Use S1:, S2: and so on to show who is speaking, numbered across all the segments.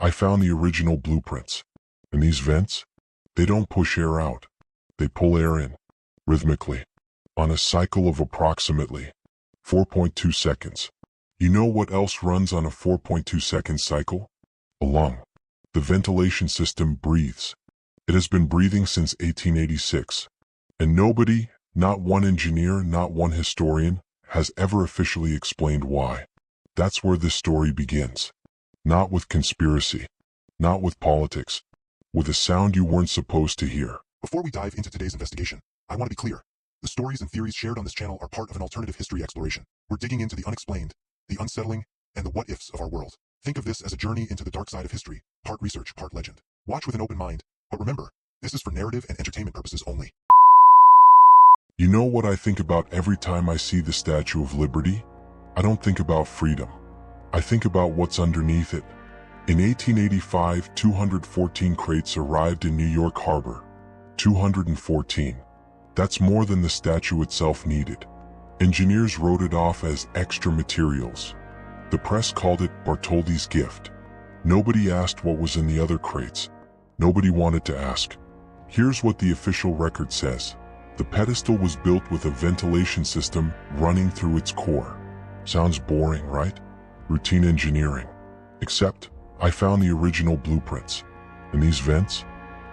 S1: I found the original blueprints. And these vents, they don't push air out. They pull air in, rhythmically, on a cycle of approximately 4.2 seconds. You know what else runs on a 4.2-second cycle? A lung. The ventilation system breathes. It has been breathing since 1886. And nobody, not one engineer, not one historian, has ever officially explained why. That's where this story begins. Not with conspiracy, not with politics, with a sound you weren't supposed to hear.
S2: Before we dive into today's investigation, I want to be clear. The stories and theories shared on this channel are part of an alternative history exploration. We're digging into the unexplained, the unsettling, and the what-ifs of our world. Think of this as a journey into the dark side of history, part research, part legend. Watch with an open mind, but remember, this is for narrative and entertainment purposes only.
S1: You know what I think about every time I see the Statue of Liberty? I don't think about freedom. I think about what's underneath it. In 1885, 214 crates arrived in New York Harbor. 214. That's more than the statue itself needed. Engineers wrote it off as extra materials. The press called it Bartholdi's gift. Nobody asked what was in the other crates. Nobody wanted to ask. Here's what the official record says. The pedestal was built with a ventilation system running through its core. Sounds boring, right? Routine engineering. Except, I found the original blueprints. And these vents,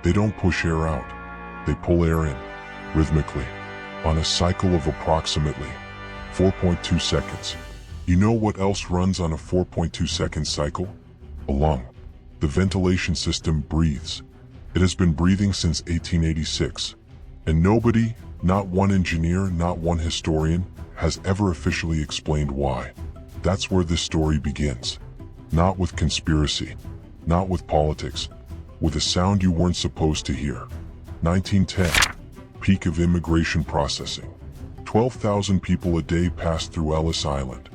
S1: they don't push air out. They pull air in, rhythmically, on a cycle of approximately 4.2 seconds. You know what else runs on a 4.2-second cycle? A lung. The ventilation system breathes. It has been breathing since 1886. And nobody, not one engineer, not one historian, has ever officially explained why. That's where this story begins. Not with conspiracy, not with politics, with a sound you weren't supposed to hear. 1910, peak of immigration processing. 12,000 people a day passed through Ellis Island.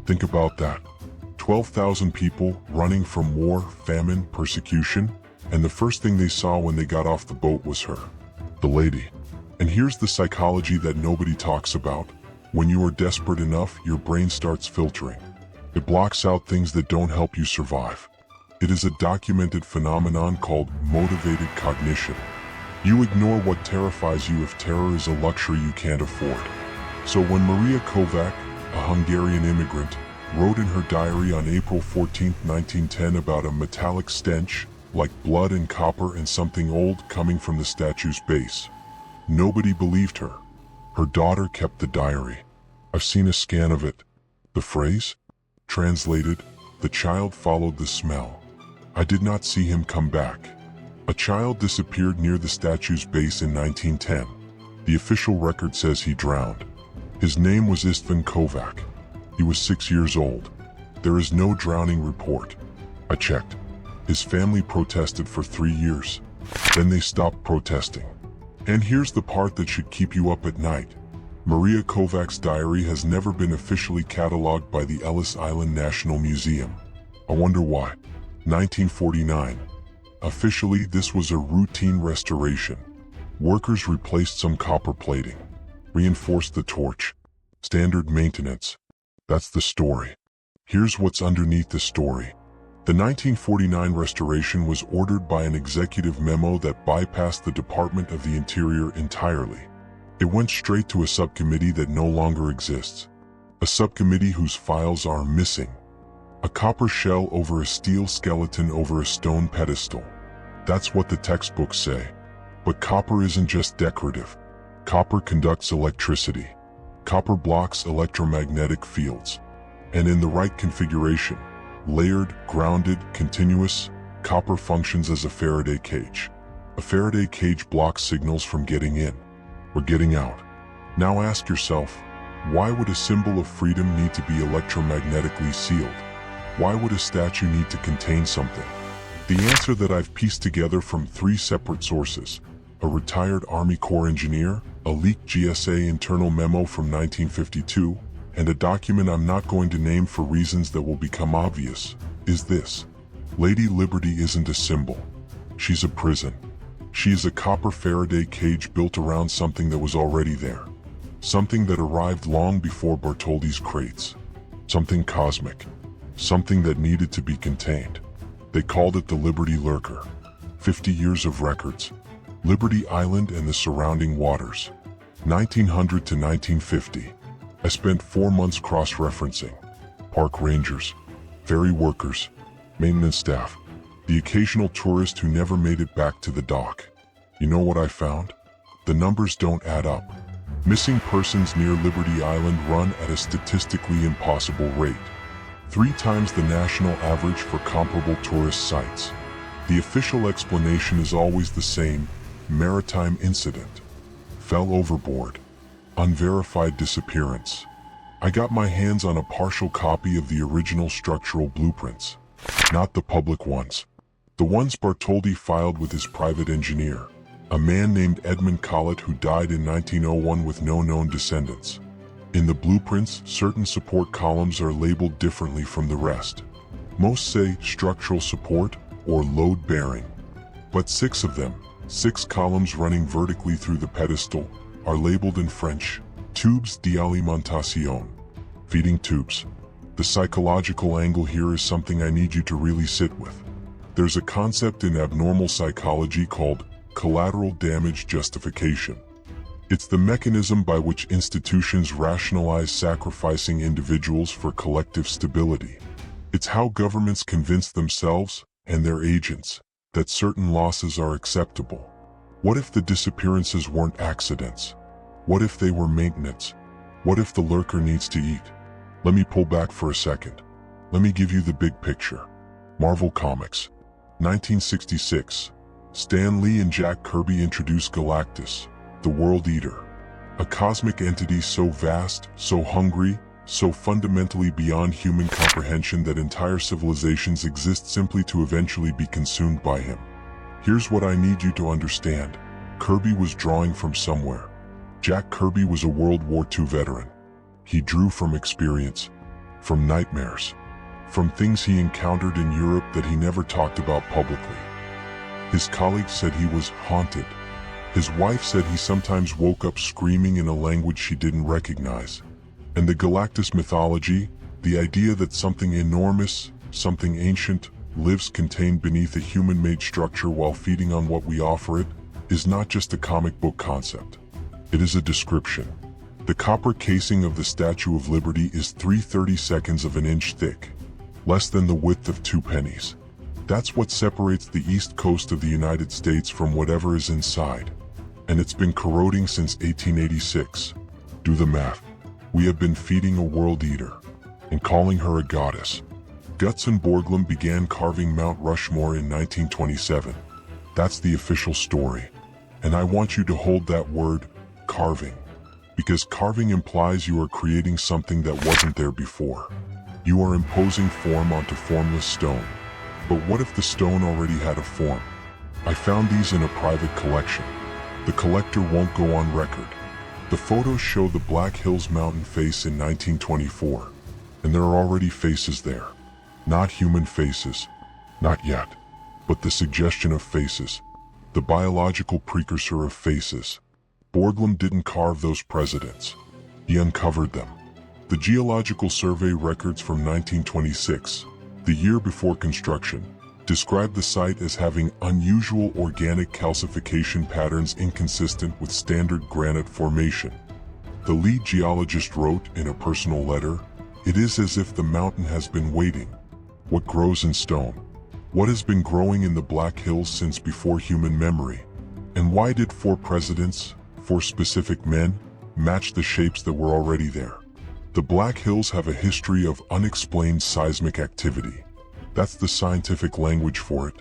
S1: Think about that. 12,000 people running from war, famine, persecution, and the first thing they saw when they got off the boat was her, the lady. And here's the psychology that nobody talks about. When you are desperate enough, your brain starts filtering. It blocks out things that don't help you survive. It is a documented phenomenon called motivated cognition. You ignore what terrifies you if terror is a luxury you can't afford. So when Maria Kovac, a Hungarian immigrant, wrote in her diary on April 14, 1910 about a metallic stench, like blood and copper and something old coming from the statue's base, nobody believed her. Her daughter kept the diary. I've seen a scan of it. The phrase? Translated, the child followed the smell. I did not see him come back. A child disappeared near the statue's base in 1910. The official record says he drowned. His name was Istvan Kovac. He was 6 years old. There is no drowning report. I checked. His family protested for 3 years. Then they stopped protesting. And here's the part that should keep you up at night. Maria Kovac's diary has never been officially cataloged by the Ellis Island National Museum. I wonder why. 1949. Officially, this was a routine restoration. Workers replaced some copper plating, reinforced the torch. Standard maintenance. That's the story. Here's what's underneath the story. The 1949 restoration was ordered by an executive memo that bypassed the Department of the Interior entirely. It went straight to a subcommittee that no longer exists. A subcommittee whose files are missing. A copper shell over a steel skeleton over a stone pedestal. That's what the textbooks say. But copper isn't just decorative. Copper conducts electricity. Copper blocks electromagnetic fields. And in the right configuration, layered, grounded, continuous, copper functions as a Faraday cage. A Faraday cage blocks signals from getting in or getting out. Now ask yourself, why would a symbol of freedom need to be electromagnetically sealed? Why would a statue need to contain something? The answer that I've pieced together from 3 separate sources: a retired Army Corps engineer, a leaked GSA internal memo from 1952, and a document I'm not going to name for reasons that will become obvious, is this. Lady Liberty isn't a symbol. She's a prison. She is a copper Faraday cage built around something that was already there. Something that arrived long before Bartholdi's crates. Something cosmic. Something that needed to be contained. They called it the Liberty Lurker. 50 years of records. Liberty Island and the surrounding waters. 1900 to 1950. I spent 4 months cross-referencing. Park rangers, ferry workers, maintenance staff, the occasional tourist who never made it back to the dock. You know what I found? The numbers don't add up. Missing persons near Liberty Island run at a statistically impossible rate. 3 times the national average for comparable tourist sites. The official explanation is always the same: maritime incident. Fell overboard. Unverified disappearance. I got my hands on a partial copy of the original structural blueprints. Not the public ones. The ones Bartholdi filed with his private engineer, a man named Edmund Collett, who died in 1901 with no known descendants. In the blueprints, certain support columns are labeled differently from the rest. Most say structural support or load bearing. But 6 of them, 6 columns running vertically through the pedestal, are labeled in French, tubes d'alimentation, feeding tubes. The psychological angle here is something I need you to really sit with. There's a concept in abnormal psychology called collateral damage justification. It's the mechanism by which institutions rationalize sacrificing individuals for collective stability. It's how governments convince themselves and their agents that certain losses are acceptable. What if the disappearances weren't accidents? What if they were maintenance? What if the lurker needs to eat? Let me pull back for a second. Let me give you the big picture. Marvel Comics. 1966. Stan Lee and Jack Kirby introduce Galactus, the World Eater. A cosmic entity so vast, so hungry, so fundamentally beyond human comprehension that entire civilizations exist simply to eventually be consumed by him. Here's what I need you to understand. Kirby was drawing from somewhere. Jack Kirby was a World War II veteran. He drew from experience, from nightmares, from things he encountered in Europe that he never talked about publicly. His colleagues said he was haunted. His wife said he sometimes woke up screaming in a language she didn't recognize. And the Galactus mythology, the idea that something enormous, something ancient, lives contained beneath a human-made structure while feeding on what we offer it, is not just a comic book concept. It is a description. The copper casing of the Statue of Liberty is 3/32 of an inch thick, less than the width of 2 pennies. That's what separates the east coast of the United States from whatever is inside. And it's been corroding since 1886. Do the math. We have been feeding a world eater and calling her a goddess. Gutzon Borglum began carving Mount Rushmore in 1927. That's the official story. And I want you to hold that word, carving. Because carving implies you are creating something that wasn't there before. You are imposing form onto formless stone. But what if the stone already had a form? I found these in a private collection. The collector won't go on record. The photos show the Black Hills mountain face in 1924. And there are already faces there. Not human faces. Not yet. But the suggestion of faces. The biological precursor of faces. Borglum didn't carve those presidents. He uncovered them. The Geological Survey records from 1926, the year before construction, described the site as having unusual organic calcification patterns inconsistent with standard granite formation. The lead geologist wrote in a personal letter, "It is as if the mountain has been waiting. What grows in stone? What has been growing in the Black Hills since before human memory? And why did 4 presidents, 4 specific men, match the shapes that were already there?" The Black Hills have a history of unexplained seismic activity. That's the scientific language for it.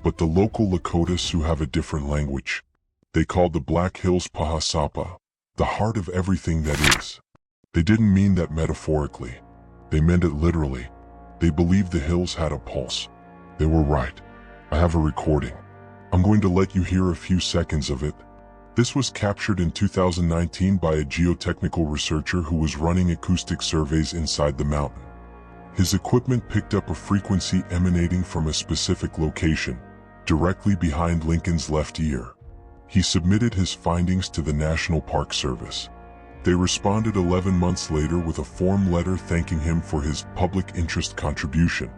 S1: But the local Lakotas who have a different language. They called the Black Hills Pahasapa, the heart of everything that is. They didn't mean that metaphorically. They meant it literally. They believed the hills had a pulse. They were right. I have a recording. I'm going to let you hear a few seconds of it. This was captured in 2019 by a geotechnical researcher who was running acoustic surveys inside the mountain. His equipment picked up a frequency emanating from a specific location, directly behind Lincoln's left ear. He submitted his findings to the National Park Service. They responded 11 months later with a form letter thanking him for his public interest contribution.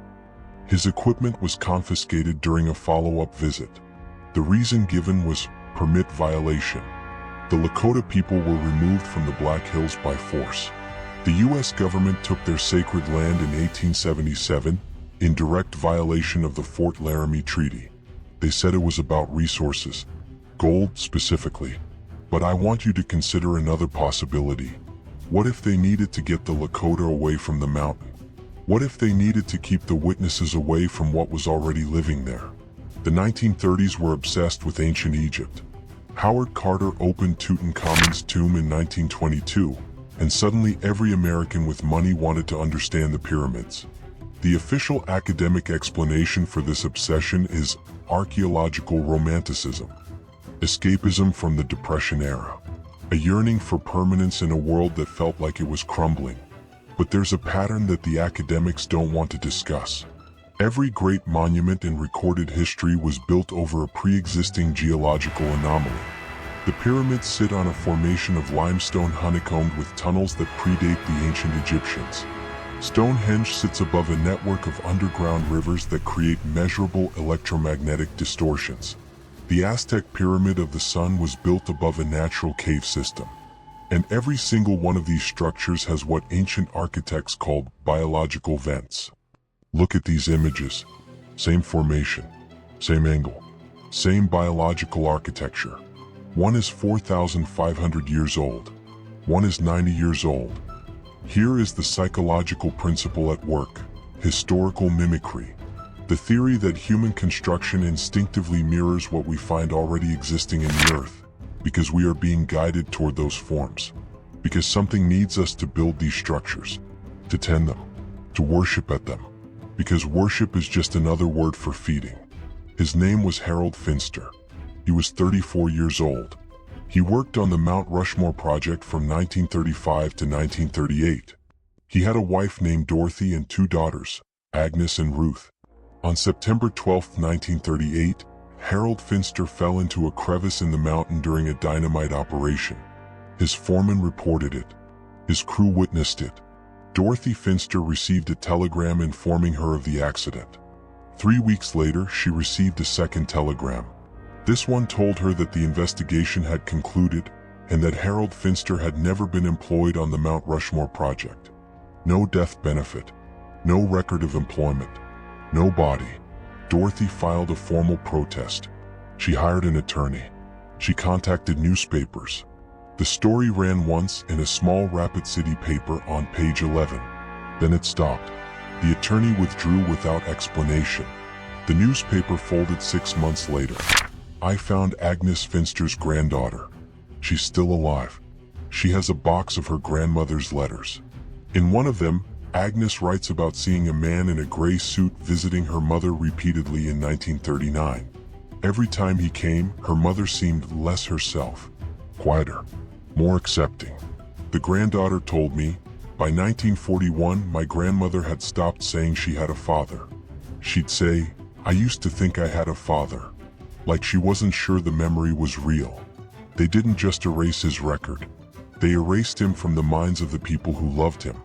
S1: His equipment was confiscated during a follow-up visit. The reason given was permit violation. The Lakota people were removed from the Black Hills by force. The U.S. government took their sacred land in 1877 in direct violation of the Fort Laramie Treaty. They said it was about resources, gold specifically. But I want you to consider another possibility. What if they needed to get the Lakota away from the mountain? What if they needed to keep the witnesses away from what was already living there? The 1930s were obsessed with ancient Egypt. Howard Carter opened Tutankhamun's tomb in 1922, and suddenly every American with money wanted to understand the pyramids. The official academic explanation for this obsession is archaeological romanticism, escapism from the Depression era, a yearning for permanence in a world that felt like it was crumbling. But there's a pattern that the academics don't want to discuss. Every great monument in recorded history was built over a pre-existing geological anomaly. The pyramids sit on a formation of limestone honeycombed with tunnels that predate the ancient Egyptians. Stonehenge sits above a network of underground rivers that create measurable electromagnetic distortions. The Aztec Pyramid of the Sun was built above a natural cave system. And every single one of these structures has what ancient architects called biological vents. Look at these images. Same formation, same angle, same biological architecture. One is 4,500 years old. One is 90 years old. Here is the psychological principle at work: historical mimicry. The theory that human construction instinctively mirrors what we find already existing in the earth, because we are being guided toward those forms. Because something needs us to build these structures, to tend them, to worship at them. Because worship is just another word for feeding. His name was Harold Finster. He was 34 years old. He worked on the Mount Rushmore project from 1935 to 1938. He had a wife named Dorothy and two daughters, Agnes and Ruth. On September 12, 1938, Harold Finster fell into a crevice in the mountain during a dynamite operation. His foreman reported it. His crew witnessed it. Dorothy Finster received a telegram informing her of the accident. 3 weeks later, she received a second telegram. This one told her that the investigation had concluded and that Harold Finster had never been employed on the Mount Rushmore project. No death benefit, no record of employment, no body. Dorothy filed a formal protest. She hired an attorney. She contacted newspapers. The story ran once in a small Rapid City paper on page 11. Then it stopped. The attorney withdrew without explanation. The newspaper folded 6 months later. I found Agnes Finster's granddaughter. She's still alive. She has a box of her grandmother's letters. In one of them, Agnes writes about seeing a man in a gray suit visiting her mother repeatedly in 1939. Every time he came, her mother seemed less herself, quieter, more accepting. The granddaughter told me, by 1941, my grandmother had stopped saying she had a father. She'd say, I used to think I had a father. Like she wasn't sure the memory was real. They didn't just erase his record. They erased him from the minds of the people who loved him.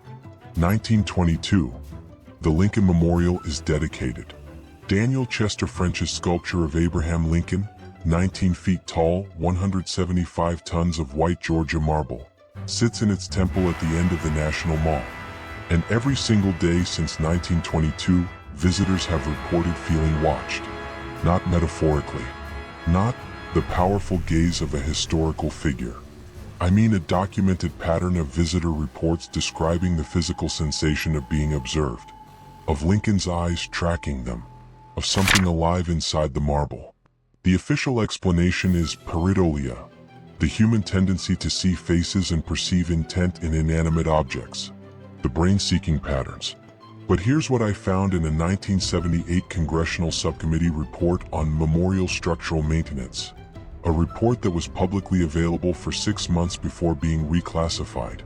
S1: 1922. The Lincoln Memorial is dedicated. Daniel Chester French's sculpture of Abraham Lincoln, 19 feet tall, 175 tons of white Georgia marble, sits in its temple at the end of the National Mall. And every single day since 1922, visitors have reported feeling watched. Not metaphorically. Not the powerful gaze of a historical figure. I mean a documented pattern of visitor reports describing the physical sensation of being observed. Of Lincoln's eyes tracking them. Of something alive inside the marble. The official explanation is pareidolia, the human tendency to see faces and perceive intent in inanimate objects. The brain-seeking patterns. But here's what I found in a 1978 Congressional Subcommittee report on memorial structural maintenance. A report that was publicly available for 6 months before being reclassified.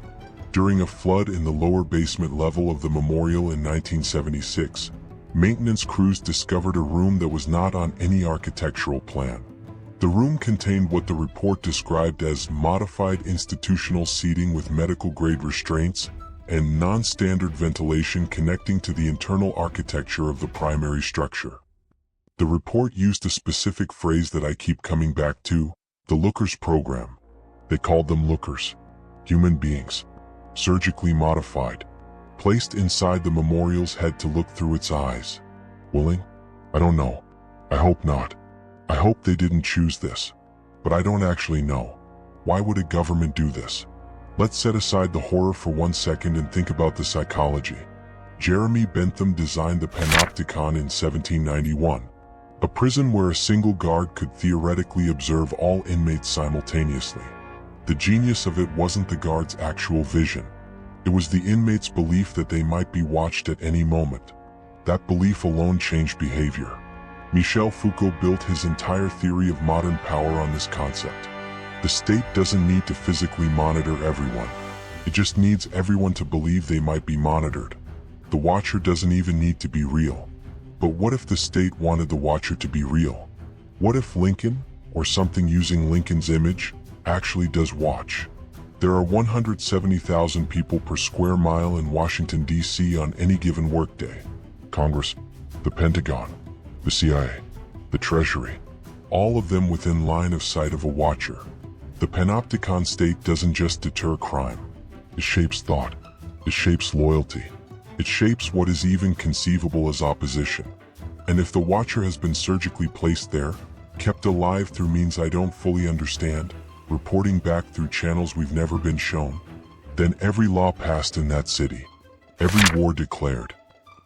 S1: During a flood in the lower basement level of the memorial in 1976, maintenance crews discovered a room that was not on any architectural plan. The room contained what the report described as modified institutional seating with medical-grade restraints, and non-standard ventilation connecting to the internal architecture of the primary structure. The report used a specific phrase that I keep coming back to, the Lookers program. They called them lookers, human beings, surgically modified, placed inside the memorial's head to look through its eyes. Willing? I don't know. I hope not. I hope they didn't choose this. But I don't actually know. Why would a government do this? Let's set aside the horror for 1 second and think about the psychology. Jeremy Bentham designed the Panopticon in 1791, a prison where a single guard could theoretically observe all inmates simultaneously. The genius of it wasn't the guard's actual vision. It was the inmates' belief that they might be watched at any moment. That belief alone changed behavior. Michel Foucault built his entire theory of modern power on this concept. The state doesn't need to physically monitor everyone. It just needs everyone to believe they might be monitored. The watcher doesn't even need to be real. But what if the state wanted the watcher to be real? What if Lincoln, or something using Lincoln's image, actually does watch? There are 170,000 people per square mile in Washington, D.C. on any given workday. Congress, the Pentagon, the CIA, the Treasury, all of them within line of sight of a watcher. The Panopticon state doesn't just deter crime. It shapes thought. It shapes loyalty. It shapes what is even conceivable as opposition. And if the watcher has been surgically placed there, kept alive through means I don't fully understand, reporting back through channels we've never been shown, then every law passed in that city, every war declared,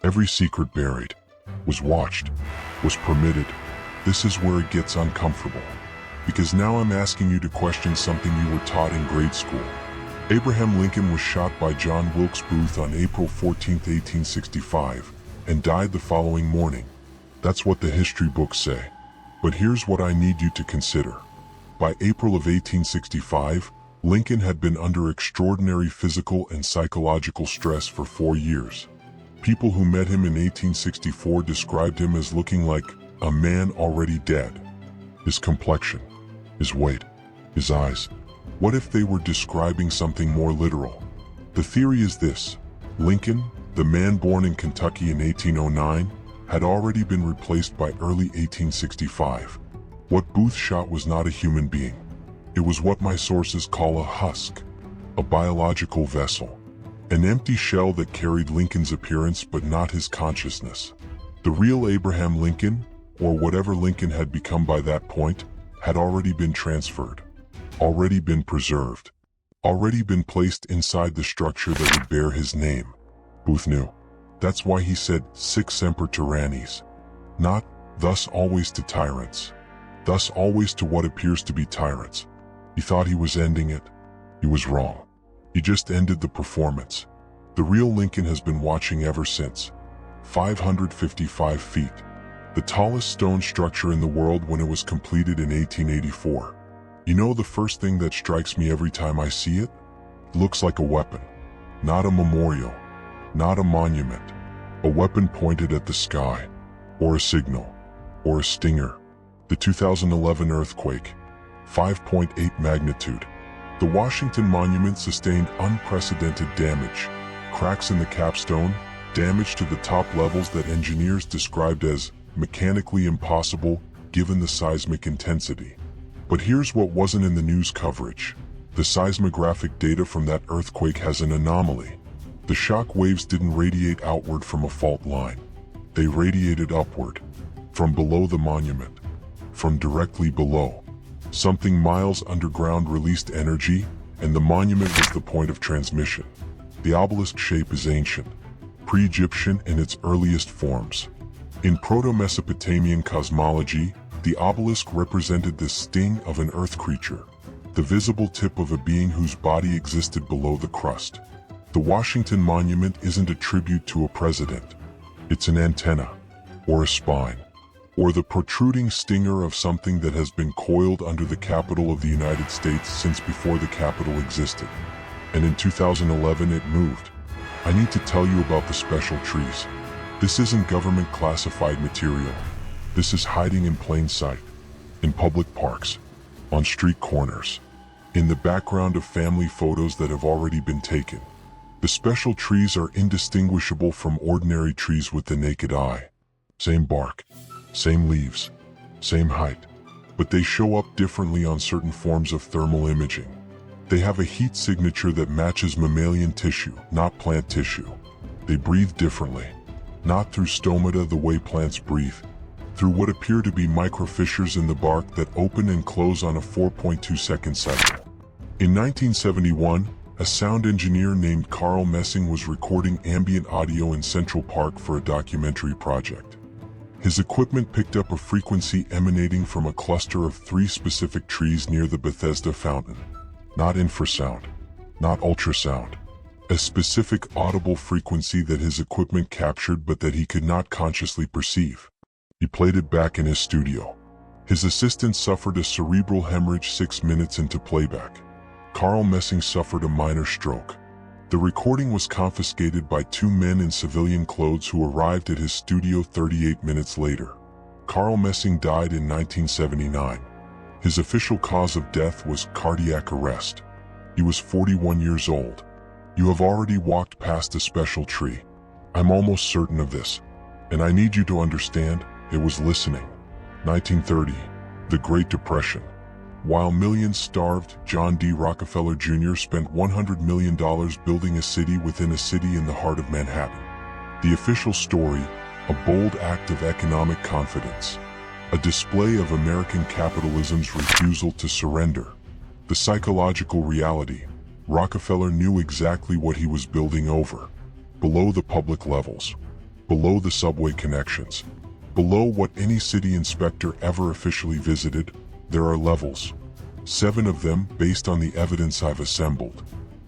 S1: every secret buried, was watched, was permitted. This is where it gets uncomfortable. Because now I'm asking you to question something you were taught in grade school. Abraham Lincoln was shot by John Wilkes Booth on April 14, 1865, and died the following morning. That's what the history books say. But here's what I need you to consider. By April of 1865, Lincoln had been under extraordinary physical and psychological stress for 4 years. People who met him in 1864 described him as looking like a man already dead. His complexion, his weight, his eyes. What if they were describing something more literal? The theory is this: Lincoln, the man born in Kentucky in 1809, had already been replaced by early 1865. What Booth shot was not a human being. It was what my sources call a husk, a biological vessel, an empty shell that carried Lincoln's appearance but not his consciousness. The real Abraham Lincoln, or whatever Lincoln had become by that point, had already been transferred, already been preserved, already been placed inside the structure that would bear his name. Booth knew. That's why he said, "Sic semper tyrannis." Not, "Thus always to tyrants." Thus always to what appears to be tyrants. He thought he was ending it. He was wrong. He just ended the performance. The real Lincoln has been watching ever since. 555 feet. The tallest stone structure in the world when it was completed in 1884. You know the first thing that strikes me every time I see it? It looks like a weapon. Not a memorial. Not a monument. A weapon pointed at the sky. Or a signal. Or a stinger. The 2011 earthquake. 5.8 magnitude. The Washington Monument sustained unprecedented damage. Cracks in the capstone, damage to the top levels that engineers described as mechanically impossible given the seismic intensity. But here's what wasn't in the news coverage. The seismographic data from that earthquake has an anomaly. The shock waves didn't radiate outward from a fault line. They radiated upward, from below the monument, from directly below. Something miles underground released energy, and the monument was the point of transmission. The obelisk shape is ancient, pre-Egyptian in its earliest forms. In Proto-Mesopotamian cosmology, the obelisk represented the sting of an earth creature, the visible tip of a being whose body existed below the crust. The Washington Monument isn't a tribute to a president. It's an antenna, or a spine, or the protruding stinger of something that has been coiled under the Capitol of the United States since before the Capitol existed. And in 2011 it moved. I need to tell you about the special trees. This isn't government classified material. This is hiding in plain sight, in public parks, on street corners, in the background of family photos that have already been taken. The special trees are indistinguishable from ordinary trees with the naked eye. Same bark, same leaves, same height, but they show up differently on certain forms of thermal imaging. They have a heat signature that matches mammalian tissue, not plant tissue. They breathe differently, not through stomata the way plants breathe, through what appear to be microfissures in the bark that open and close on a 4.2-second cycle. In 1971, a sound engineer named Carl Messing was recording ambient audio in Central Park for a documentary project. His equipment picked up a frequency emanating from a cluster of 3 specific trees near the Bethesda Fountain. Not infrasound, not ultrasound. A specific audible frequency that his equipment captured but that he could not consciously perceive. He played it back in his studio. His assistant suffered a cerebral hemorrhage 6 minutes into playback. Carl Messing suffered a minor stroke. The recording was confiscated by 2 men in civilian clothes who arrived at his studio 38 minutes later. Carl Messing died in 1979. His official cause of death was cardiac arrest. He was 41 years old. You have already walked past a special tree. I'm almost certain of this. And I need you to understand, it was listening. 1930, the Great Depression. While millions starved, John D. Rockefeller Jr. spent $100 million building a city within a city in the heart of Manhattan. The official story, a bold act of economic confidence. A display of American capitalism's refusal to surrender. The psychological reality, Rockefeller knew exactly what he was building over. Below the public levels. Below the subway connections. Below what any city inspector ever officially visited, there are levels. 7 of them based on the evidence I've assembled.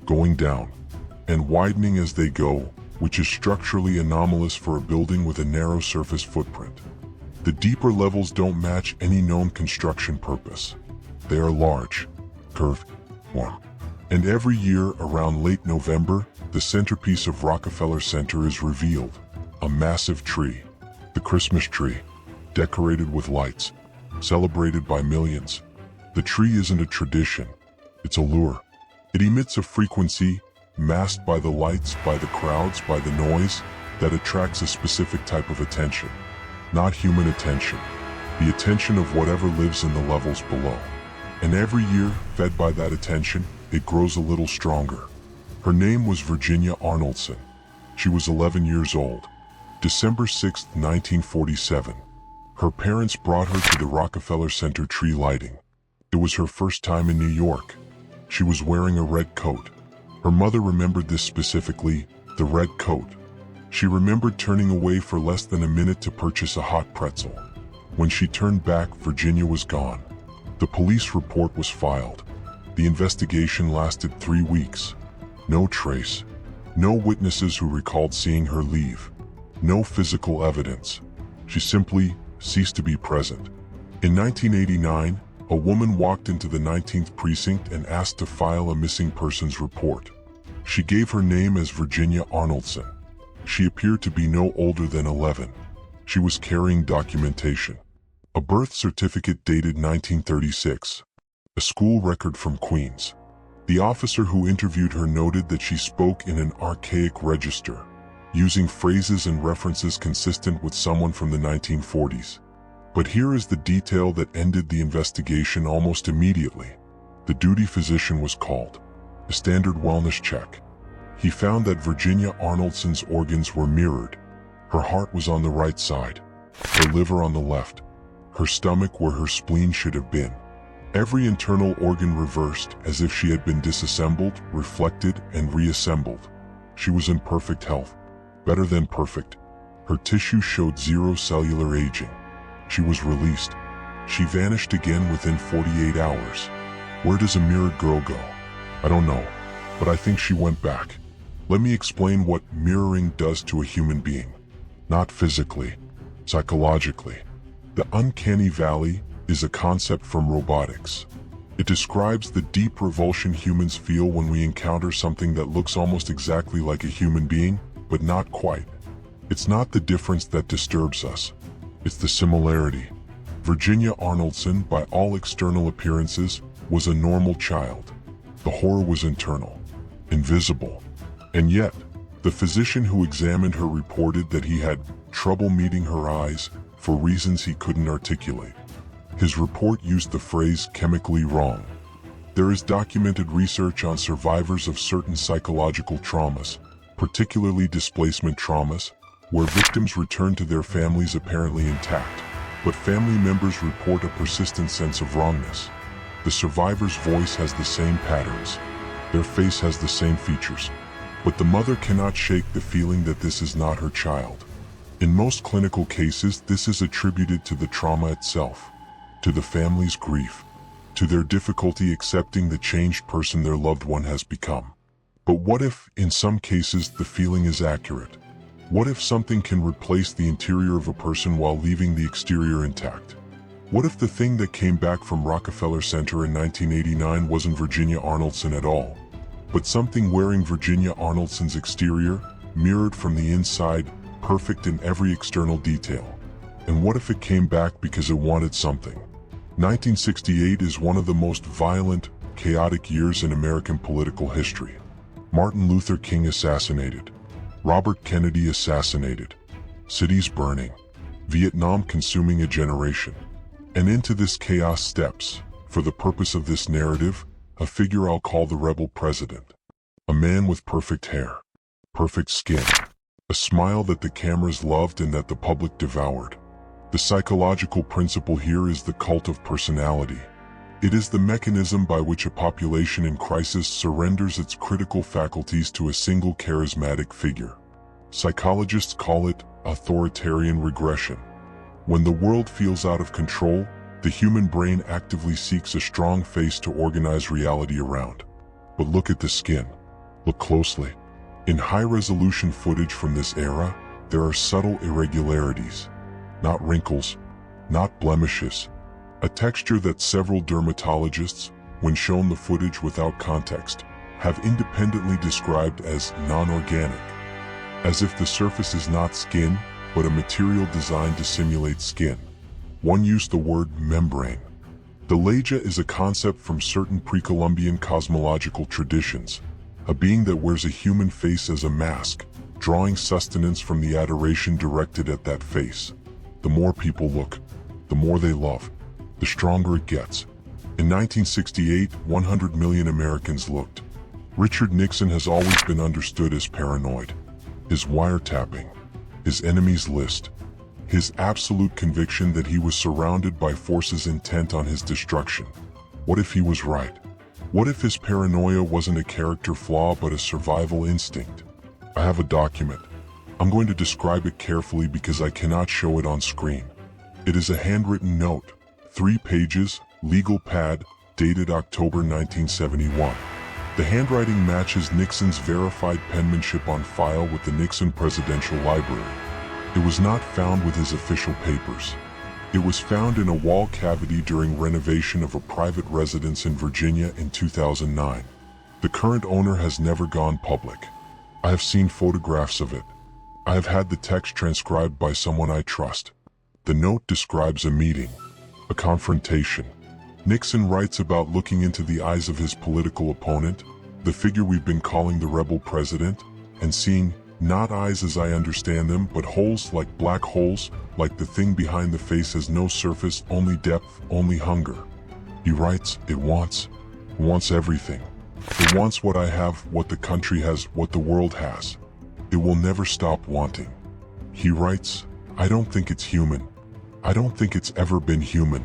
S1: Going down. And widening as they go, which is structurally anomalous for a building with a narrow surface footprint. The deeper levels don't match any known construction purpose. They are large, curved, warm. And every year around late November, the centerpiece of Rockefeller Center is revealed. A massive tree. The Christmas tree. Decorated with lights. Celebrated by millions. The tree isn't a tradition. It's a lure. It emits a frequency, masked by the lights, by the crowds, by the noise, that attracts a specific type of attention. Not human attention. The attention of whatever lives in the levels below. And every year, fed by that attention, it grows a little stronger. Her name was Virginia Arnoldson. She was 11 years old. December 6, 1947. Her parents brought her to the Rockefeller Center tree lighting. It was her first time in New York. She was wearing a red coat. Her mother remembered this specifically, the red coat. She remembered turning away for less than a minute to purchase a hot pretzel. When she turned back, Virginia was gone. The police report was filed. The investigation lasted 3 weeks. No trace. No witnesses who recalled seeing her leave. No physical evidence. She simply ceased to be present. In 1989, a woman walked into the 19th precinct and asked to file a missing persons report. She gave her name as Virginia Arnoldson. She appeared to be no older than 11. She was carrying documentation. A birth certificate dated 1936. A school record from Queens. The officer who interviewed her noted that she spoke in an archaic register, using phrases and references consistent with someone from the 1940s. But here is the detail that ended the investigation almost immediately. The duty physician was called. A standard wellness check. He found that Virginia Arnoldson's organs were mirrored. Her heart was on the right side, her liver on the left, her stomach where her spleen should have been. Every internal organ reversed as if she had been disassembled, reflected, and reassembled. She was in perfect health. Better than perfect. Her tissue showed 0 cellular aging. She was released. She vanished again within 48 hours. Where does a mirrored girl go? I don't know, but I think she went back. Let me explain what mirroring does to a human being. Not physically, psychologically. The uncanny valley is a concept from robotics. It describes the deep revulsion humans feel when we encounter something that looks almost exactly like a human being, but not quite. It's not the difference that disturbs us. It's the similarity. Virginia Arnoldson, by all external appearances, was a normal child. The horror was internal, invisible. And yet, the physician who examined her reported that he had trouble meeting her eyes for reasons he couldn't articulate. His report used the phrase chemically wrong. There is documented research on survivors of certain psychological traumas, particularly displacement traumas, where victims return to their families apparently intact, but family members report a persistent sense of wrongness. The survivor's voice has the same patterns, their face has the same features, but the mother cannot shake the feeling that this is not her child. In most clinical cases, this is attributed to the trauma itself, to the family's grief, to their difficulty accepting the changed person their loved one has become. But what if, in some cases, the feeling is accurate? What if something can replace the interior of a person while leaving the exterior intact? What if the thing that came back from Rockefeller Center in 1989 wasn't Virginia Arnoldson at all, but something wearing Virginia Arnoldson's exterior, mirrored from the inside, perfect in every external detail? And what if it came back because it wanted something? 1968 is one of the most violent, chaotic years in American political history. Martin Luther King assassinated. Robert Kennedy assassinated. Cities burning. Vietnam consuming a generation. And into this chaos steps, for the purpose of this narrative, a figure I'll call the rebel president. A man with perfect hair. Perfect skin. A smile that the cameras loved and that the public devoured. The psychological principle here is the cult of personality. It is the mechanism by which a population in crisis surrenders its critical faculties to a single charismatic figure. Psychologists call it authoritarian regression. When the world feels out of control, the human brain actively seeks a strong face to organize reality around. But look at the skin. Look closely. In high-resolution footage from this era, there are subtle irregularities. Not wrinkles, not blemishes. A texture that several dermatologists, when shown the footage without context, have independently described as non-organic. As if the surface is not skin, but a material designed to simulate skin. One used the word membrane. The Leja is a concept from certain pre-Columbian cosmological traditions, a being that wears a human face as a mask, drawing sustenance from the adoration directed at that face. The more people look, the more they love, the stronger it gets. In 1968, 100 million Americans looked. Richard Nixon has always been understood as paranoid. His wiretapping, his enemies list, his absolute conviction that he was surrounded by forces intent on his destruction. What if he was right? What if his paranoia wasn't a character flaw but a survival instinct? I have a document. I'm going to describe it carefully because I cannot show it on screen. It is a handwritten note, 3 pages, legal pad, dated October 1971. The handwriting matches Nixon's verified penmanship on file with the Nixon Presidential Library. It was not found with his official papers. It was found in a wall cavity during renovation of a private residence in Virginia in 2009. The current owner has never gone public. I have seen photographs of it. I have had the text transcribed by someone I trust. The note describes a meeting, a confrontation. Nixon writes about looking into the eyes of his political opponent, the figure we've been calling the rebel president, and seeing not eyes as I understand them, but holes like black holes, like the thing behind the face has no surface, only depth, only hunger. He writes, it wants everything. It wants what I have, what the country has, what the world has. It will never stop wanting. He writes, I don't think it's human. I don't think it's ever been human.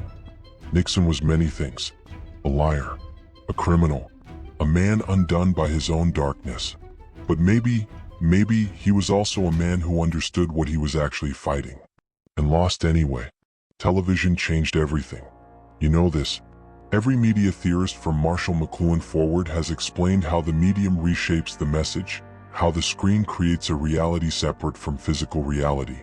S1: Nixon was many things. A liar, a criminal, a man undone by his own darkness. But maybe he was also a man who understood what he was actually fighting. And lost anyway. Television changed everything. You know this. Every media theorist from Marshall McLuhan forward has explained how the medium reshapes the message, how the screen creates a reality separate from physical reality.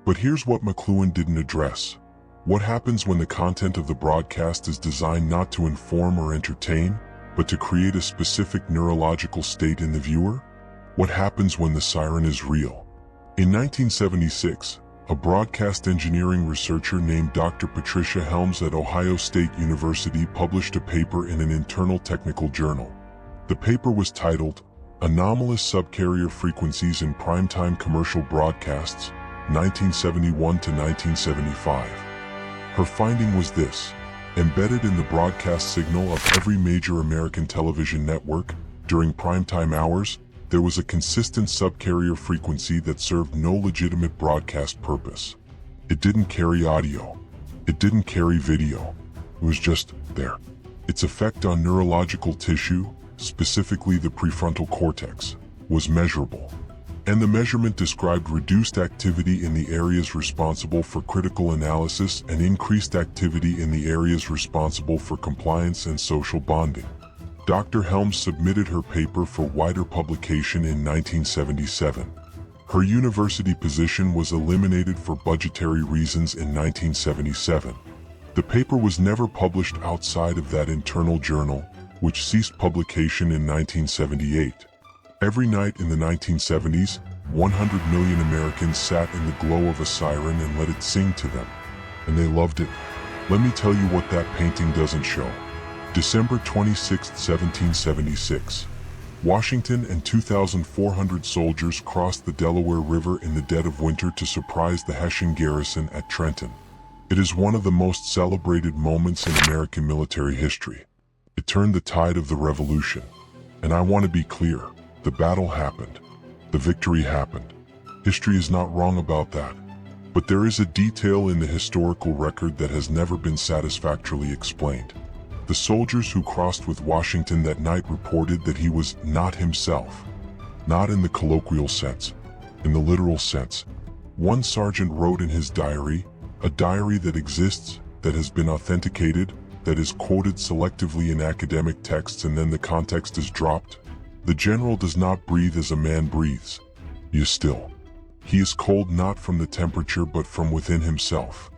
S1: But here's what McLuhan didn't address. What happens when the content of the broadcast is designed not to inform or entertain, but to create a specific neurological state in the viewer? What happens when the siren is real? In 1976, a broadcast engineering researcher named Dr. Patricia Helms at Ohio State University published a paper in an internal technical journal. The paper was titled, Anomalous subcarrier frequencies in primetime commercial broadcasts, 1971 to 1975. Her finding was this: embedded in the broadcast signal of every major American television network, during primetime hours, there was a consistent subcarrier frequency that served no legitimate broadcast purpose. It didn't carry audio. It didn't carry video. It was just there. Its effect on neurological tissue, specifically the prefrontal cortex, was measurable. And the measurement described reduced activity in the areas responsible for critical analysis and increased activity in the areas responsible for compliance and social bonding. Dr. Helms submitted her paper for wider publication in 1977. Her university position was eliminated for budgetary reasons in 1977. The paper was never published outside of that internal journal, which ceased publication in 1978. Every night in the 1970s, 100 million Americans sat in the glow of a siren and let it sing to them. And they loved it. Let me tell you what that painting doesn't show. December 26, 1776. Washington and 2,400 soldiers crossed the Delaware River in the dead of winter to surprise the Hessian garrison at Trenton. It is one of the most celebrated moments in American military history. It turned the tide of the Revolution. And I want to be clear, the battle happened. The victory happened. History is not wrong about that. But there is a detail in the historical record that has never been satisfactorily explained. The soldiers who crossed with Washington that night reported that he was not himself. Not in the colloquial sense, in the literal sense. One sergeant wrote in his diary, a diary that exists, that has been authenticated, that is quoted selectively in academic texts and then the context is dropped. The general does not breathe as a man breathes. He is still. He is cold not from the temperature but from within himself.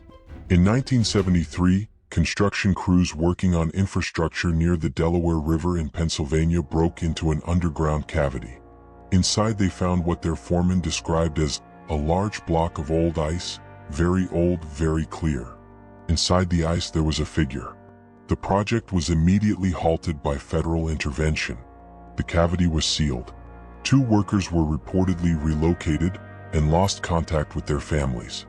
S1: In 1973, construction crews working on infrastructure near the Delaware River in Pennsylvania broke into an underground cavity. Inside they found what their foreman described as a large block of old ice, very old, very clear. Inside the ice there was a figure. The project was immediately halted by federal intervention. The cavity was sealed. 2 workers were reportedly relocated and lost contact with their families.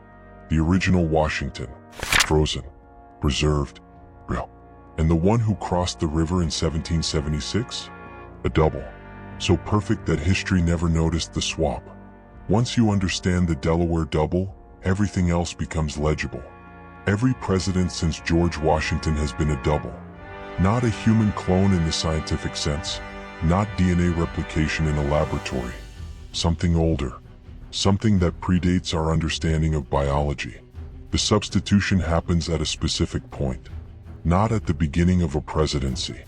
S1: The original Washington, frozen, preserved, real. And the one who crossed the river in 1776? A double. So perfect that history never noticed the swap. Once you understand the Delaware double, everything else becomes legible. Every president since George Washington has been a double. Not a human clone in the scientific sense, not DNA replication in a laboratory. Something older. Something that predates our understanding of biology. The substitution happens at a specific point, not at the beginning of a presidency.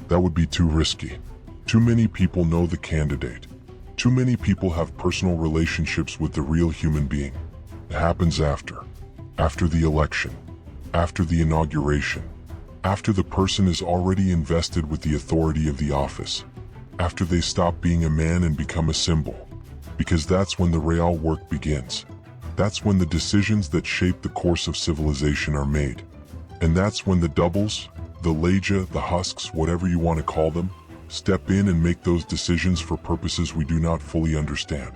S1: That would be too risky. Too many people know the candidate. Too many people have personal relationships with the real human being. It happens after the election, after the inauguration, after the person is already invested with the authority of the office, after they stop being a man and become a symbol. Because that's when the real work begins. That's when the decisions that shape the course of civilization are made. And that's when the doubles, the Legia, the husks, whatever you want to call them, step in and make those decisions for purposes we do not fully understand.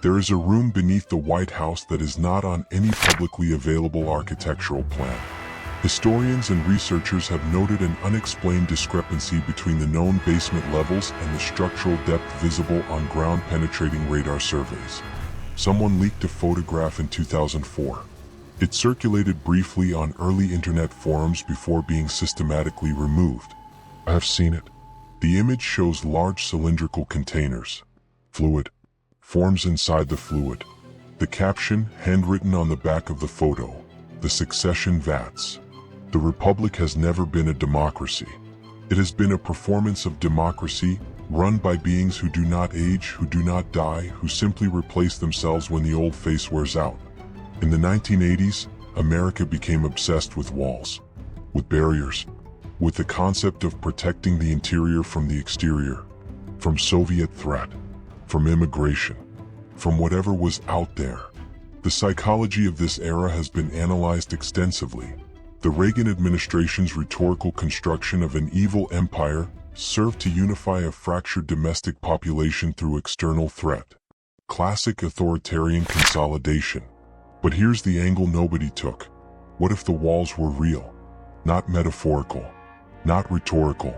S1: There is a room beneath the White House that is not on any publicly available architectural plan. Historians and researchers have noted an unexplained discrepancy between the known basement levels and the structural depth visible on ground-penetrating radar surveys. Someone leaked a photograph in 2004. It circulated briefly on early internet forums before being systematically removed. I have seen it. The image shows large cylindrical containers. Fluid. Forms inside the fluid. The caption, handwritten on the back of the photo, the succession vats. The Republic has never been a democracy. It has been a performance of democracy, run by beings who do not age, who do not die, who simply replace themselves when the old face wears out. In the 1980s, America became obsessed with walls, with barriers, with the concept of protecting the interior from the exterior, from Soviet threat, from immigration, from whatever was out there. The psychology of this era has been analyzed extensively. The Reagan administration's rhetorical construction of an evil empire serve to unify a fractured domestic population through external threat. Classic authoritarian consolidation. But here's the angle nobody took. What if the walls were real? Not metaphorical, not rhetorical.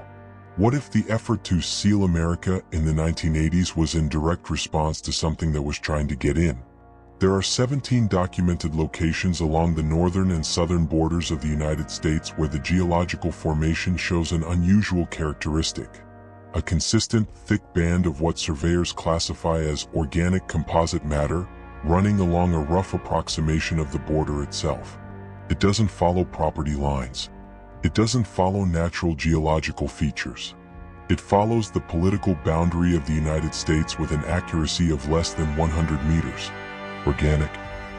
S1: What if the effort to seal America in the 1980s was in direct response to something that was trying to get in? There are 17 documented locations along the northern and southern borders of the United States where the geological formation shows an unusual characteristic. A consistent, thick band of what surveyors classify as organic composite matter running along a rough approximation of the border itself. It doesn't follow property lines. It doesn't follow natural geological features. It follows the political boundary of the United States with an accuracy of less than 100 meters. Organic,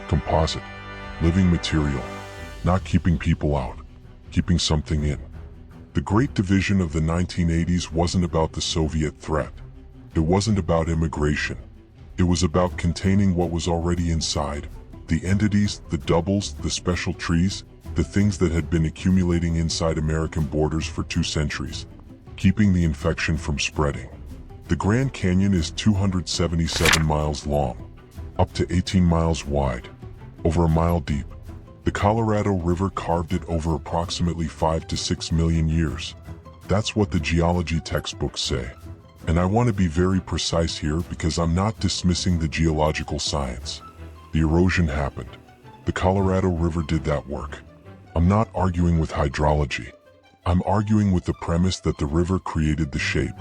S1: composite, living material, not keeping people out, keeping something in. The Great Division of the 1980s wasn't about the Soviet threat. It wasn't about immigration. It was about containing what was already inside, the entities, the doubles, the special trees, the things that had been accumulating inside American borders for 2 centuries, keeping the infection from spreading. The Grand Canyon is 277 miles long, up to 18 miles wide, over a mile deep. The Colorado River carved it over approximately 5 to 6 million years. That's what the geology textbooks say. And I want to be very precise here because I'm not dismissing the geological science. The erosion happened. The Colorado River did that work. I'm not arguing with hydrology. I'm arguing with the premise that the river created the shape.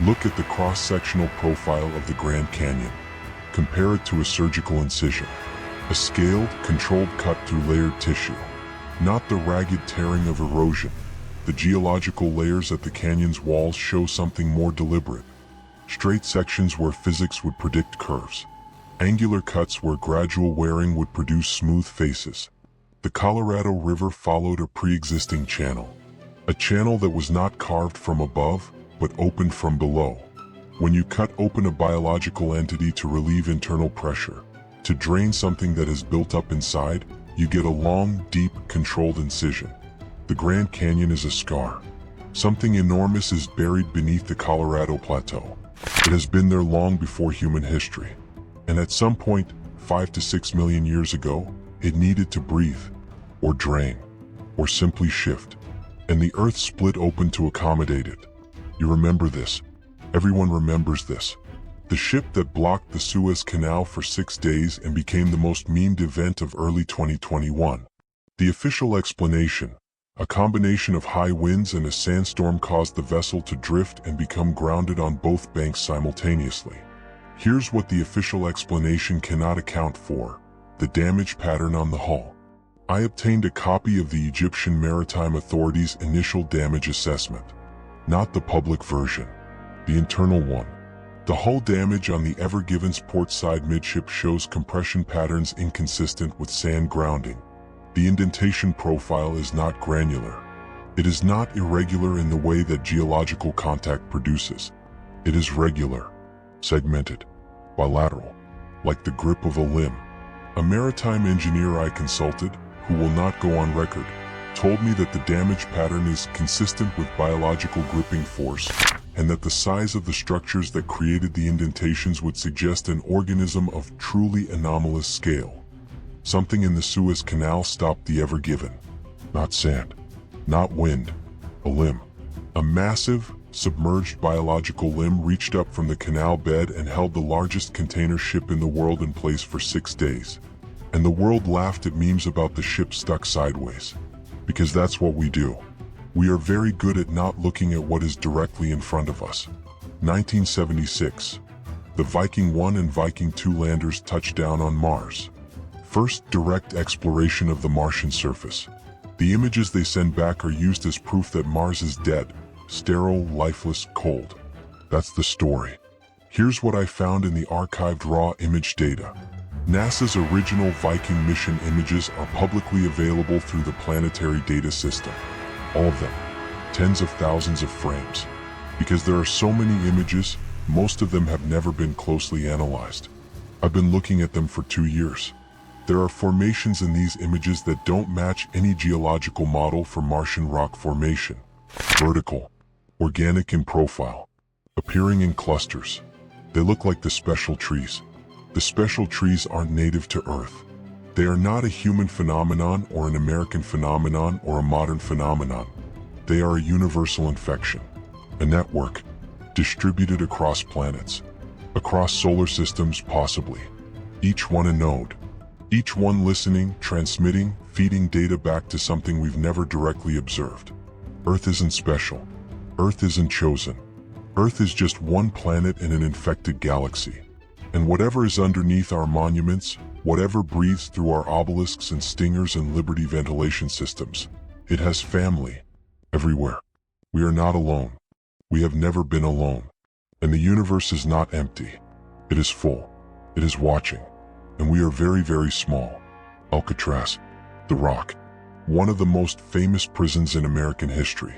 S1: Look at the cross-sectional profile of the Grand Canyon. Compare it to a surgical incision. A scaled, controlled cut through layered tissue. Not the ragged tearing of erosion. The geological layers at the canyon's walls show something more deliberate. Straight sections where physics would predict curves. Angular cuts where gradual wearing would produce smooth faces. The Colorado River followed a pre-existing channel. A channel that was not carved from above, but opened from below. When you cut open a biological entity to relieve internal pressure, to drain something that has built up inside, you get a long, deep, controlled incision. The Grand Canyon is a scar. Something enormous is buried beneath the Colorado Plateau. It has been there long before human history. And at some point, 5 to 6 million years ago, it needed to breathe, or drain, or simply shift. And the earth split open to accommodate it. You remember this. Everyone remembers this. The ship that blocked the Suez Canal for 6 days and became the most memed event of early 2021. The official explanation, a combination of high winds and a sandstorm caused the vessel to drift and become grounded on both banks simultaneously. Here's what the official explanation cannot account for: the damage pattern on the hull. I obtained a copy of the Egyptian Maritime Authority's initial damage assessment. Not the public version. The internal one. The hull damage on the Ever Given's port side midship shows compression patterns inconsistent with sand grounding. The indentation profile is not granular. It is not irregular in the way that geological contact produces. It is regular, segmented, bilateral, like the grip of a limb. A maritime engineer I consulted, who will not go on record, told me that the damage pattern is consistent with biological gripping force, and that the size of the structures that created the indentations would suggest an organism of truly anomalous scale. Something in the Suez Canal stopped the Ever Given. Not sand. Not wind. A limb. A massive, submerged biological limb reached up from the canal bed and held the largest container ship in the world in place for 6 days. And the world laughed at memes about the ship stuck sideways. Because that's what we do. We are very good at not looking at what is directly in front of us. 1976. The Viking 1 and Viking 2 landers touched down on Mars. First direct exploration of the Martian surface. The images they send back are used as proof that Mars is dead, sterile, lifeless, cold. That's the story. Here's what I found in the archived raw image data. NASA's original Viking mission images are publicly available through the Planetary Data System. All of them. Tens of thousands of frames. Because there are so many images, most of them have never been closely analyzed. I've been looking at them for 2 years. There are formations in these images that don't match any geological model for Martian rock formation. Vertical. organic in profile, appearing in clusters. They look like the special trees. The special trees aren't native to Earth. They are not a human phenomenon or an American phenomenon or a modern phenomenon. They are a universal infection, a network, distributed across planets, across solar systems possibly, each one a node, each one listening, transmitting, feeding data back to something we've never directly observed. Earth isn't special. Earth isn't chosen. Earth is just one planet in an infected galaxy. And whatever is underneath our monuments, whatever breathes through our obelisks and stingers and Liberty ventilation systems, it has family everywhere. We are not alone. We have never been alone. And the universe is not empty. It is full. It is watching. And we are very, very small. Alcatraz, the Rock, one of the most famous prisons in American history.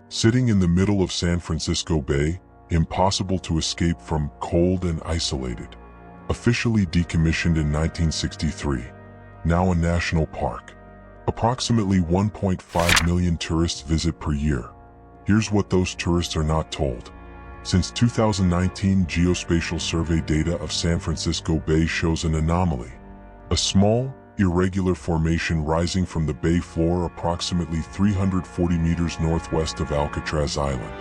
S1: Sitting in the middle of San Francisco Bay, impossible to escape from, cold and isolated. Officially decommissioned in 1963, now a national park. Approximately 1.5 million tourists visit per year. Here's what those tourists are not told. Since 2019, geospatial survey data of San Francisco Bay shows an anomaly. A small, irregular formation rising from the bay floor approximately 340 meters northwest of Alcatraz Island.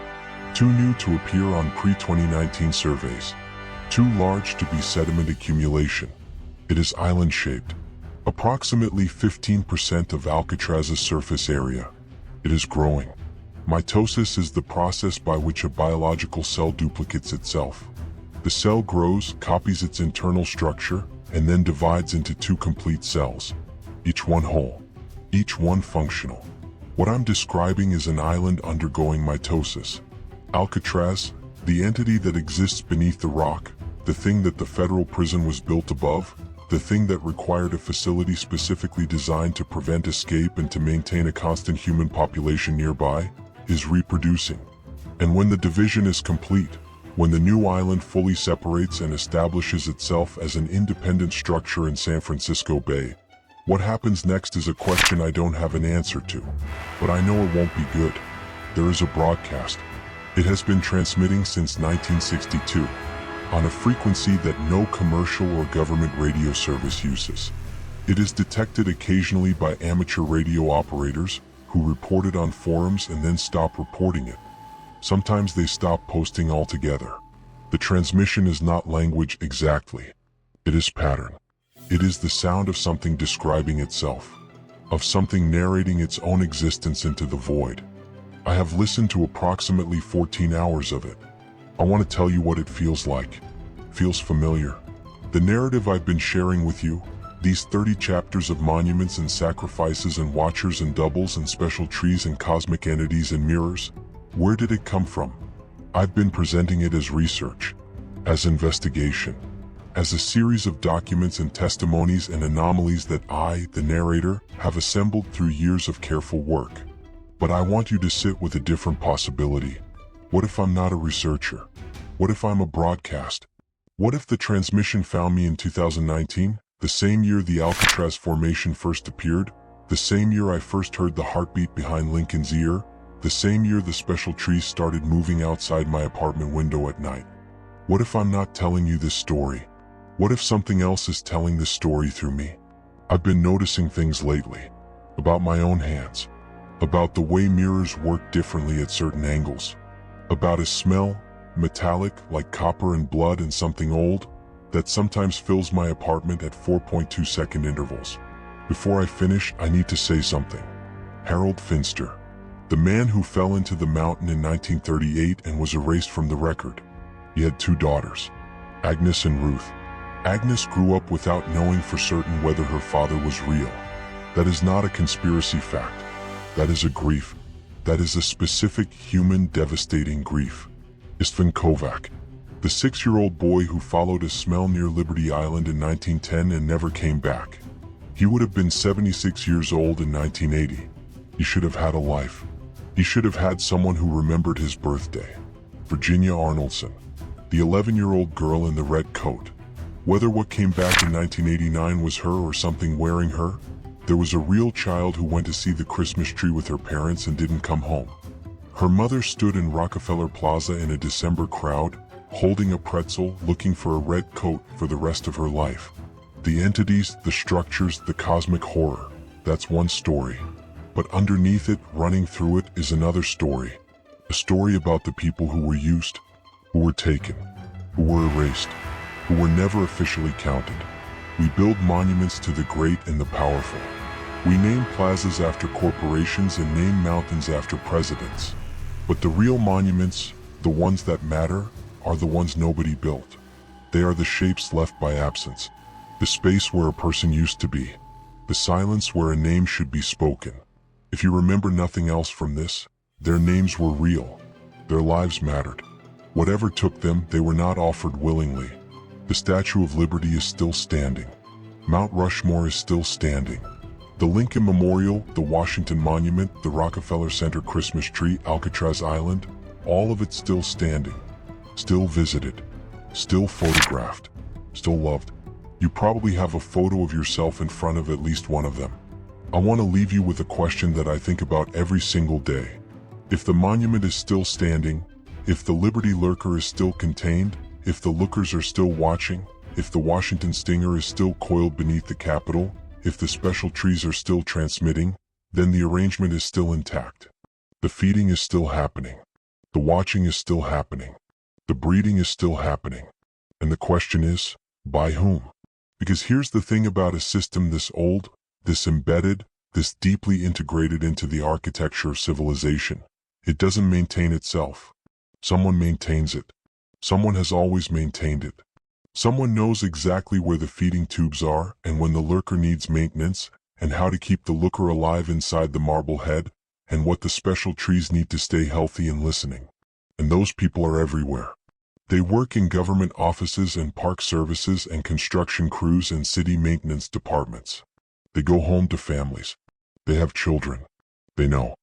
S1: Too new to appear on pre-2019 surveys. Too large to be sediment accumulation. It is island-shaped. Approximately 15% of Alcatraz's surface area. It is growing. Mitosis is the process by which a biological cell duplicates itself. The cell grows, copies its internal structure, and then divides into two complete cells. Each one whole. Each one functional. What I'm describing is an island undergoing mitosis. Alcatraz, the entity that exists beneath the rock, the thing that the federal prison was built above, the thing that required a facility specifically designed to prevent escape and to maintain a constant human population nearby, is reproducing. And when the division is complete, when the new island fully separates and establishes itself as an independent structure in San Francisco Bay, what happens next is a question I don't have an answer to. But I know it won't be good. There is a broadcast. It has been transmitting since 1962, on a frequency that no commercial or government radio service uses. It is detected occasionally by amateur radio operators who report it on forums and then stop reporting it. Sometimes they stop posting altogether. The transmission is not language exactly. It is pattern. It is the sound of something describing itself, of something narrating its own existence into the void. I have listened to approximately 14 hours of it. I want to tell you what it feels like. Feels familiar. The narrative I've been sharing with you, these 30 chapters of monuments and sacrifices and watchers and doubles and special trees and cosmic entities and mirrors, where did it come from? I've been presenting it as research, as investigation, as a series of documents and testimonies and anomalies that I, the narrator, have assembled through years of careful work. But I want you to sit with a different possibility. What if I'm not a researcher? What if I'm a broadcast? What if the transmission found me in 2019, the same year the Alcatraz formation first appeared, the same year I first heard the heartbeat behind Lincoln's ear, the same year the special trees started moving outside my apartment window at night? What if I'm not telling you this story? What if something else is telling this story through me? I've been noticing things lately, about my own hands, about the way mirrors work differently at certain angles, about a smell, metallic, like copper and blood and something old, that sometimes fills my apartment at 4.2 second intervals. Before I finish, I need to say something. Harold Finster, the man who fell into the mountain in 1938 and was erased from the record. He had two daughters, Agnes and Ruth. Agnes grew up without knowing for certain whether her father was real. That is not a conspiracy fact. That is a grief. That is a specific human devastating grief. Istvan Kovac, the 6-year-old boy who followed a smell near Liberty Island in 1910 and never came back. He would have been 76 years old in 1980. He should have had a life. He should have had someone who remembered his birthday. Virginia Arnoldson, the 11-year-old girl in the red coat. Whether what came back in 1989 was her or something wearing her, there was a real child who went to see the Christmas tree with her parents and didn't come home. Her mother stood in Rockefeller Plaza in a December crowd, holding a pretzel, looking for a red coat for the rest of her life. The entities, the structures, the cosmic horror, that's one story. But underneath it, running through it, is another story. A story about the people who were used, who were taken, who were erased, who were never officially counted. We build monuments to the great and the powerful. We name plazas after corporations and name mountains after presidents. But the real monuments, the ones that matter, are the ones nobody built. They are the shapes left by absence, the space where a person used to be, the silence where a name should be spoken. If you remember nothing else from this, their names were real. Their lives mattered. Whatever took them, they were not offered willingly. The Statue of Liberty is still standing. Mount Rushmore is still standing. The Lincoln Memorial, the Washington Monument, the Rockefeller Center Christmas tree, Alcatraz Island, all of it still standing, still visited, still photographed, still loved. You probably have a photo of yourself in front of at least one of them. I want to leave you with a question that I think about every single day. If the monument is still standing, if the Liberty Lurker is still contained, if the lookers are still watching, if the Washington Stinger is still coiled beneath the Capitol, if the special trees are still transmitting, then the arrangement is still intact. The feeding is still happening. The watching is still happening. The breeding is still happening. And the question is, by whom? Because here's the thing about a system this old, this embedded, this deeply integrated into the architecture of civilization. It doesn't maintain itself. Someone maintains it. Someone has always maintained it. Someone knows exactly where the feeding tubes are and when the lurker needs maintenance, and how to keep the looker alive inside the marble head, and what the special trees need to stay healthy and listening. And those people are everywhere. They work in government offices and park services and construction crews and city maintenance departments. They go home to families. They have children. They know.